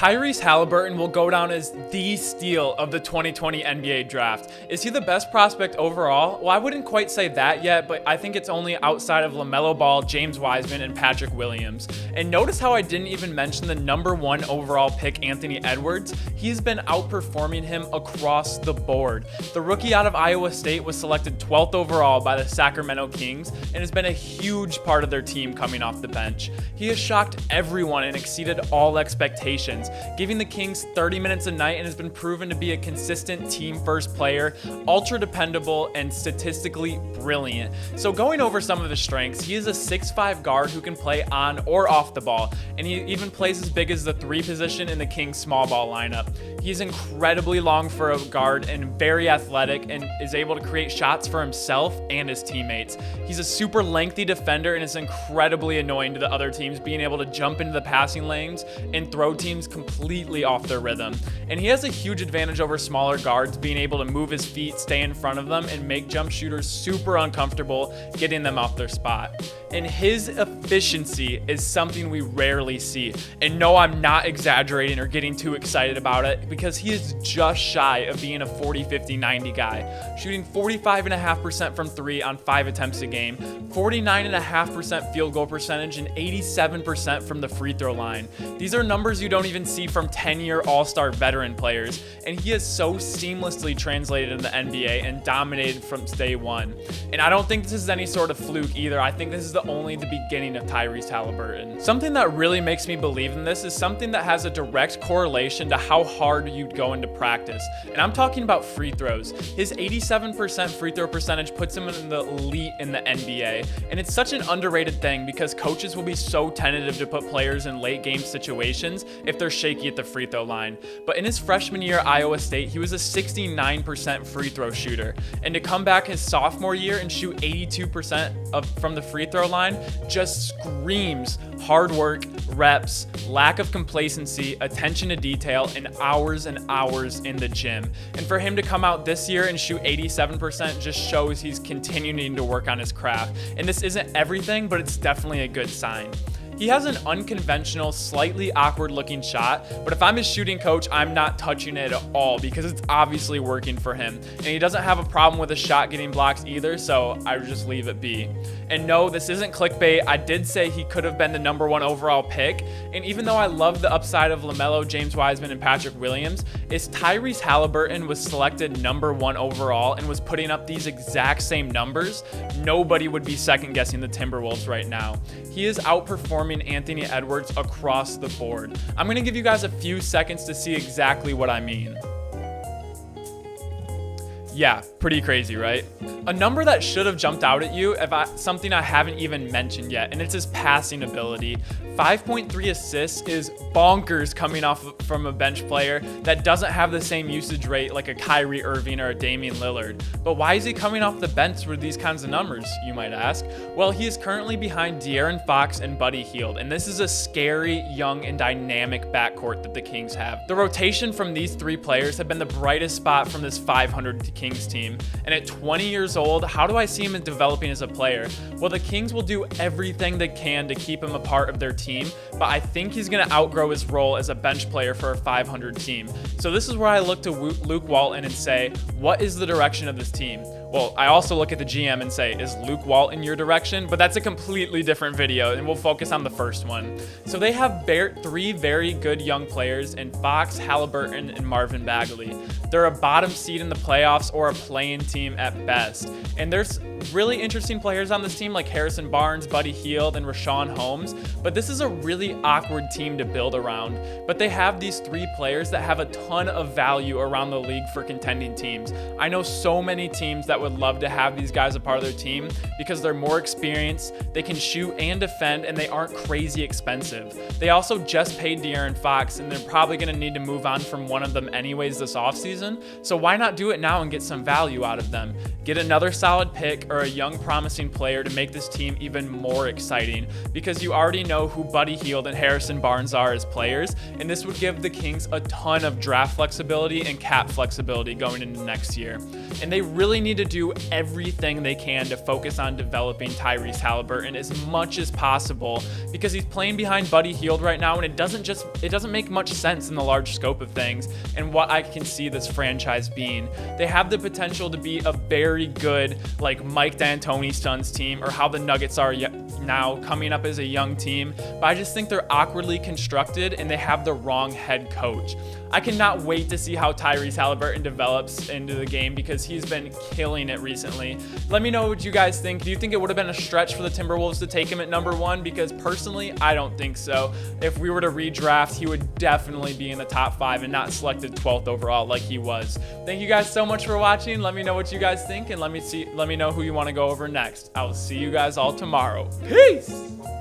Tyrese Haliburton will go down as the steal of the 2020 NBA draft. Is he the best prospect overall? Well, I wouldn't quite say that yet, but I think it's only outside of LaMelo Ball, James Wiseman, and Patrick Williams. And notice how I didn't even mention the #1 overall pick, Anthony Edwards. He's been outperforming him across the board. The rookie out of Iowa State was selected 12th overall by the Sacramento Kings and has been a huge part of their team coming off the bench. He has shocked everyone and exceeded all expectations, giving the Kings 30 minutes a night, and has been proven to be a consistent team-first player, ultra dependable, and statistically brilliant. So going over some of his strengths, he is a 6'5" guard who can play on or off the ball, and he even plays as big as the 3 position in the Kings small ball lineup. He's incredibly long for a guard and very athletic, and is able to create shots for himself and his teammates. He's a super lengthy defender and is incredibly annoying to the other teams, being able to jump into the passing lanes and throw teams completely off their rhythm. And he has a huge advantage over smaller guards, being able to move his feet, stay in front of them, and make jump shooters super uncomfortable getting them off their spot. And his efficiency is something we rarely see. And no, I'm not exaggerating or getting too excited about it, because he is just shy of being a 40, 50, 90 guy, shooting 45.5% from 3 on 5 attempts a game, 49.5% field goal percentage, and 87% from the free throw line. These are numbers you don't even see from 10-year all-star veteran players, and he has so seamlessly translated in the NBA and dominated from day one. And I don't think this is any sort of fluke either. I think this is only the beginning of Tyrese Haliburton. Something that really makes me believe in this is something that has a direct correlation to how hard you'd go into practice. And I'm talking about free throws. His 87% free throw percentage puts him in the elite in the NBA. And it's such an underrated thing, because coaches will be so tentative to put players in late game situations if they're shaky at the free throw line. But in his freshman year at Iowa State, he was a 69% free throw shooter. And to come back his sophomore year and shoot 82% from the free throw line just screams hard work, reps, lack of complacency, attention to detail, and hours in the gym. And for him to come out this year and shoot 87% just shows he's continuing to work on his craft. And this isn't everything, but it's definitely a good sign. He has an unconventional, slightly awkward looking shot, but if I'm his shooting coach, I'm not touching it at all, because it's obviously working for him. And he doesn't have a problem with a shot getting blocks either, so I would just leave it be. And no, this isn't clickbait. I did say he could have been the #1 overall pick, and even though I love the upside of LaMelo, James Wiseman, and Patrick Williams, is Tyrese Haliburton was selected #1 overall and was putting up these exact same numbers, nobody would be second guessing the Timberwolves right now. He is outperforming Anthony Edwards across the board. I'm going to give you guys a few seconds to see exactly what I mean. Yeah, pretty crazy, right? A number that should have jumped out at you, something I haven't even mentioned yet, and it's his passing ability. 5.3 assists is bonkers coming off from a bench player that doesn't have the same usage rate like a Kyrie Irving or a Damian Lillard. But why is he coming off the bench with these kinds of numbers, you might ask? Well, he is currently behind De'Aaron Fox and Buddy Hield, and this is a scary, young, and dynamic backcourt that the Kings have. The rotation from these 3 players have been the brightest spot from this 500 Kings team. And at 20 years old, how do I see him developing as a player? Well, the Kings will do everything they can to keep him a part of their team, but I think he's going to outgrow his role as a bench player for a 500 team. So this is where I look to Luke Walton and say, what is the direction of this team? Well, I also look at the GM and say, is Luke Walton your direction? But that's a completely different video, and we'll focus on the first one. So they have 3 very good young players in Fox, Haliburton, and Marvin Bagley. They're a bottom seed in the playoffs or a play-in team at best. And there's really interesting players on this team like Harrison Barnes, Buddy Hield, and Rashawn Holmes, but this is a really awkward team to build around. But they have these 3 players that have a ton of value around the league for contending teams. I know so many teams that would love to have these guys a part of their team because they're more experienced, they can shoot and defend, and they aren't crazy expensive. They also just paid De'Aaron Fox, and they're probably going to need to move on from one of them anyways this offseason, so why not do it now and get some value out of them? Get another solid pick, or a young promising player to make this team even more exciting, because you already know who Buddy Hield and Harrison Barnes are as players, and this would give the Kings a ton of draft flexibility and cap flexibility going into next year. And they really need to do everything they can to focus on developing Tyrese Haliburton as much as possible, because he's playing behind Buddy Hield right now, and it doesn't make much sense in the large scope of things and what I can see this franchise being. They have the potential to be a very good, like Mike D'Antoni's Suns team, or how the Nuggets are now coming up as a young team, but I just think they're awkwardly constructed and they have the wrong head coach. I cannot wait to see how Tyrese Haliburton develops into the game, because he's been killing it recently. Let me know what you guys think. Do you think it would have been a stretch for the Timberwolves to take him at number 1? Because personally, I don't think so. If we were to redraft, he would definitely be in the top 5 and not selected 12th overall like he was. Thank you guys so much for watching. Let me know what you guys think, and let me know who you want to go over next. I will see you guys all tomorrow. Peace!